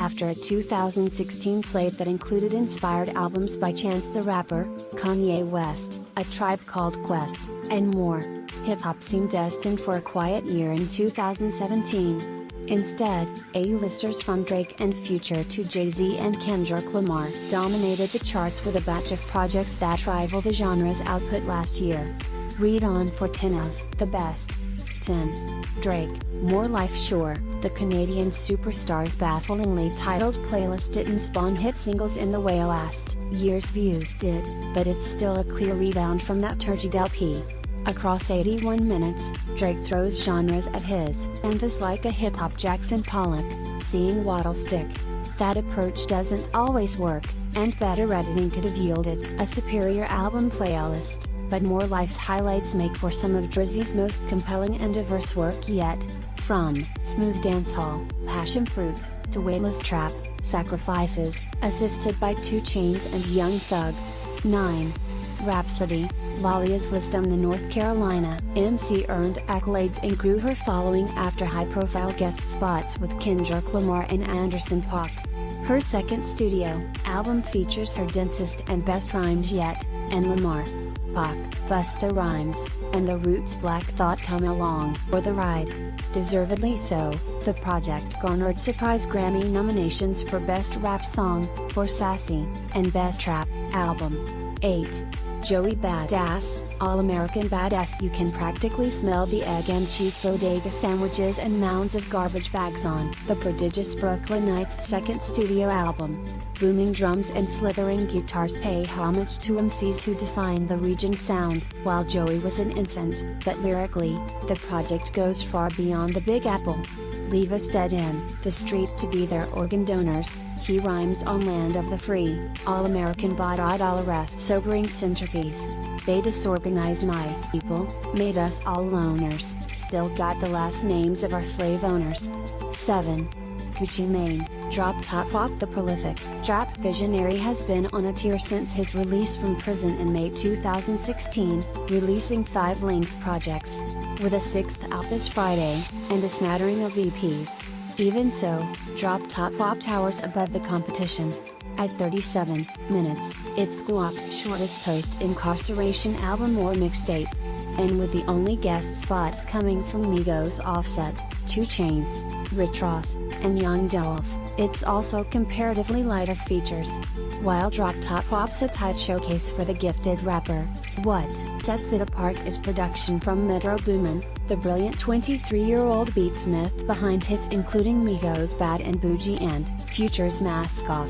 after a 2016 slate that included inspired albums by Chance the Rapper, Kanye West, A Tribe Called Quest, and more. Hip-hop seemed destined for a quiet year in 2017. Instead, A-listers from Drake and Future to Jay-Z and Kendrick Lamar dominated the charts with a batch of projects that rival the genre's output last year. Read on for 10 of the best. 10. Drake, More Life. Sure, the Canadian superstar's bafflingly titled playlist didn't spawn hit singles in the way last year's views did, but it's still a clear rebound from that turgid LP. Across 81 minutes, Drake throws genres at his canvas like a hip-hop Jackson Pollock, seeing Waddle stick. That approach doesn't always work, and better editing could have yielded a superior album playlist, but More Life's highlights make for some of Drizzy's most compelling and diverse work yet. From smooth dancehall, passion fruit, to weightless trap, sacrifices, assisted by 2 Chainz and Young Thug. 9. Rhapsody, Lalia's Wisdom. The North Carolina MC earned accolades and grew her following after high-profile guest spots with Kendrick Lamar and Anderson .Paak. Her second studio album features her densest and best rhymes yet, and Lamar, Paak, Busta Rhymes, and The Roots' Black Thought come along for the ride. Deservedly so, the project garnered surprise Grammy nominations for Best Rap Song, for Sassy, and Best Trap Album. 8. Joey Badass, All-American Badass. You can practically smell the egg and cheese bodega sandwiches and mounds of garbage bags on the prodigious Brooklynites' second studio album. Booming drums and slithering guitars pay homage to MCs who defined the region's sound while Joey was an infant, but lyrically, the project goes far beyond the Big Apple. Leave us dead in the street to be their organ donors. He rhymes on land of the free, all-American $, arrest sobering centerpiece. They disorganized my people, made us all loners, still got the last names of our slave owners. 7. Gucci Mane, Drop Top Wop. The prolific trap visionary has been on a tear since his release from prison in May 2016, releasing 5 length projects, with a 6th out this Friday, and a smattering of EPs. Even so, Drop Top Wop towers above the competition. At 37 minutes, it's Guap's shortest post-incarceration album or mixtape. And with the only guest spots coming from Migos, Offset, 2 Chainz, Rick Ross, and Young Dolph, it's also comparatively lighter features. While Drop Top Wop's a tight showcase for the gifted rapper, what sets it apart is production from Metro Boomin, the brilliant 23-year-old beatsmith behind hits including Migos' Bad and Bougie and Future's Mask Off.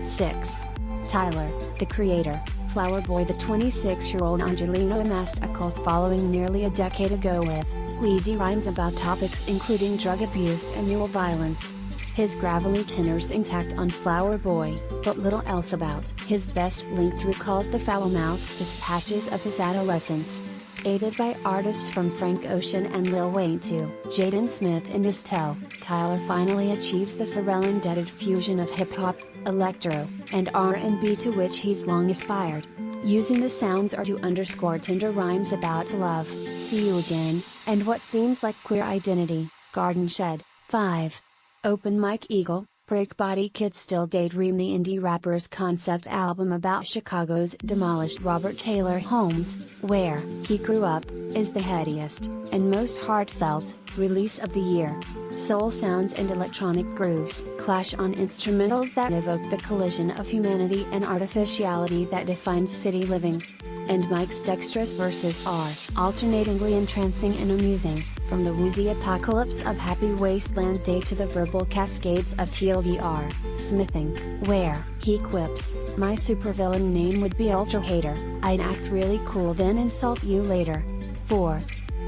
6. Tyler, the Creator, Flower Boy. The 26-year-old Angelino amassed a cult following nearly a decade ago with wheezy rhymes about topics including drug abuse and youth violence. His gravelly tenors intact on Flower Boy, but little else about his best length recalls the foul-mouthed dispatches of his adolescence. Aided by artists from Frank Ocean and Lil Wayne to Jaden Smith and Estelle, Tyler finally achieves the Pharrell-indebted fusion of hip-hop, electro, and R&B to which he's long aspired. Using the sounds are to underscore tender rhymes about love, see you again, and what seems like queer identity. Garden Shed. 5. Open Mike Eagle, Break Body Kids Still Daydream. The indie rapper's concept album about Chicago's demolished Robert Taylor Homes, where he grew up, is the headiest and most heartfelt release of the year. Soul sounds and electronic grooves clash on instrumentals that evoke the collision of humanity and artificiality that defines city living. And Mike's dexterous verses are alternatingly entrancing and amusing, from the woozy apocalypse of Happy Wasteland Day to the verbal cascades of TLDR, Smithing, where he quips, "My supervillain name would be Ultra Hater, I'd act really cool then insult you later." 4.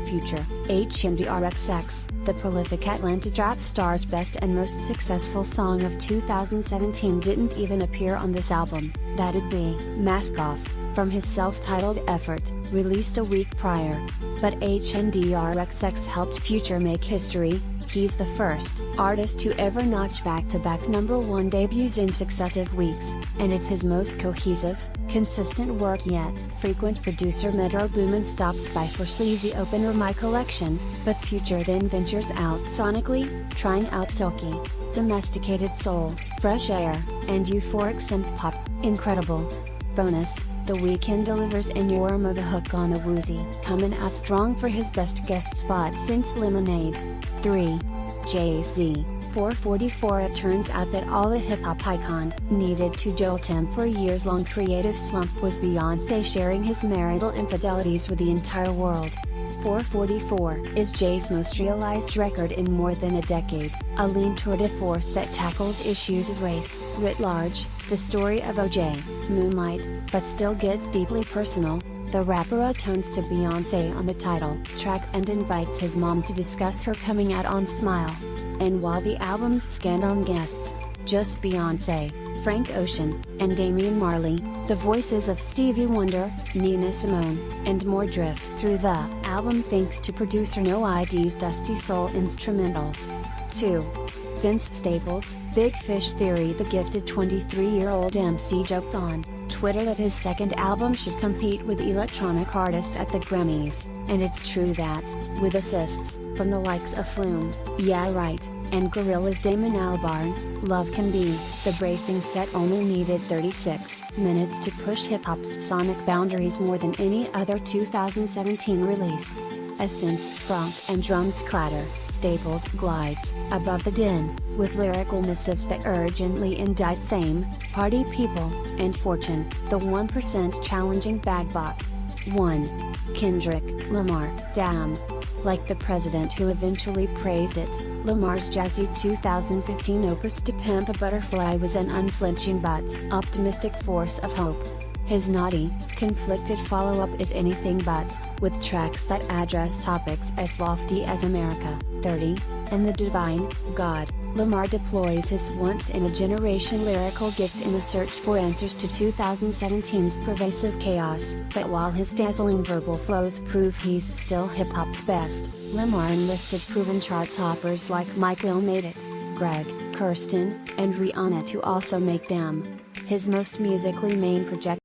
Future, HNDRXX, the prolific Atlanta rap star's best and most successful song of 2017 didn't even appear on this album. That'd be Mask Off, from his self-titled effort, released a week prior. But HNDRXX helped Future make history. He's the first artist to ever notch back-to-back #1 debuts in successive weeks, and it's his most cohesive, consistent work yet. Frequent producer Metro Boomin stops by for sleazy opener My Collection, but Future then ventures out sonically, trying out Silky, domesticated soul, fresh air, and euphoric synth pop, incredible. Bonus, The Weeknd delivers an worm of a hook on the woozy, coming out strong for his best guest spot since Lemonade. 3. Jay-Z, 444. It turns out that all the hip-hop icon needed to jolt him for a years-long creative slump was Beyoncé sharing his marital infidelities with the entire world. 444 is Jay's most realized record in more than a decade, a lean tour de force that tackles issues of race, writ large, the story of O.J., Moonlight, but still gets deeply personal. The rapper atones to Beyoncé on the title track and invites his mom to discuss her coming out on Smile. And while the album's scandal guests, just Beyoncé, Frank Ocean, and Damian Marley, the voices of Stevie Wonder, Nina Simone, and more drift through the album thanks to producer No ID's Dusty Soul instrumentals. 2. Vince Staples, Big Fish Theory. The gifted 23-year-old MC joked on Twitter that his second album should compete with electronic artists at the Grammys, and it's true that, with assists from the likes of Flume, Yeah Right, and Gorillaz' Damon Albarn, Love Can Be, the bracing set only needed 36 minutes to push hip-hop's sonic boundaries more than any other 2017 release. As synths spronk and drums clatter, Staples glides above the din, with lyrical missives that urgently indict fame, party people, and fortune, the 1% challenging Bagbot. 1. Kendrick Lamar, Damn. Like the president who eventually praised it, Lamar's jazzy 2015 opus To Pimp a Butterfly was an unflinching but optimistic force of hope. His naughty, conflicted follow-up is anything but, with tracks that address topics as lofty as America, 30, and the divine, God. Lamar deploys his once-in-a-generation lyrical gift in the search for answers to 2017's pervasive chaos. But while his dazzling verbal flows prove he's still hip-hop's best, Lamar enlisted proven chart toppers like Mike Will Made It, Greg, Kirsten, and Rihanna to also make Damn his most musically main project.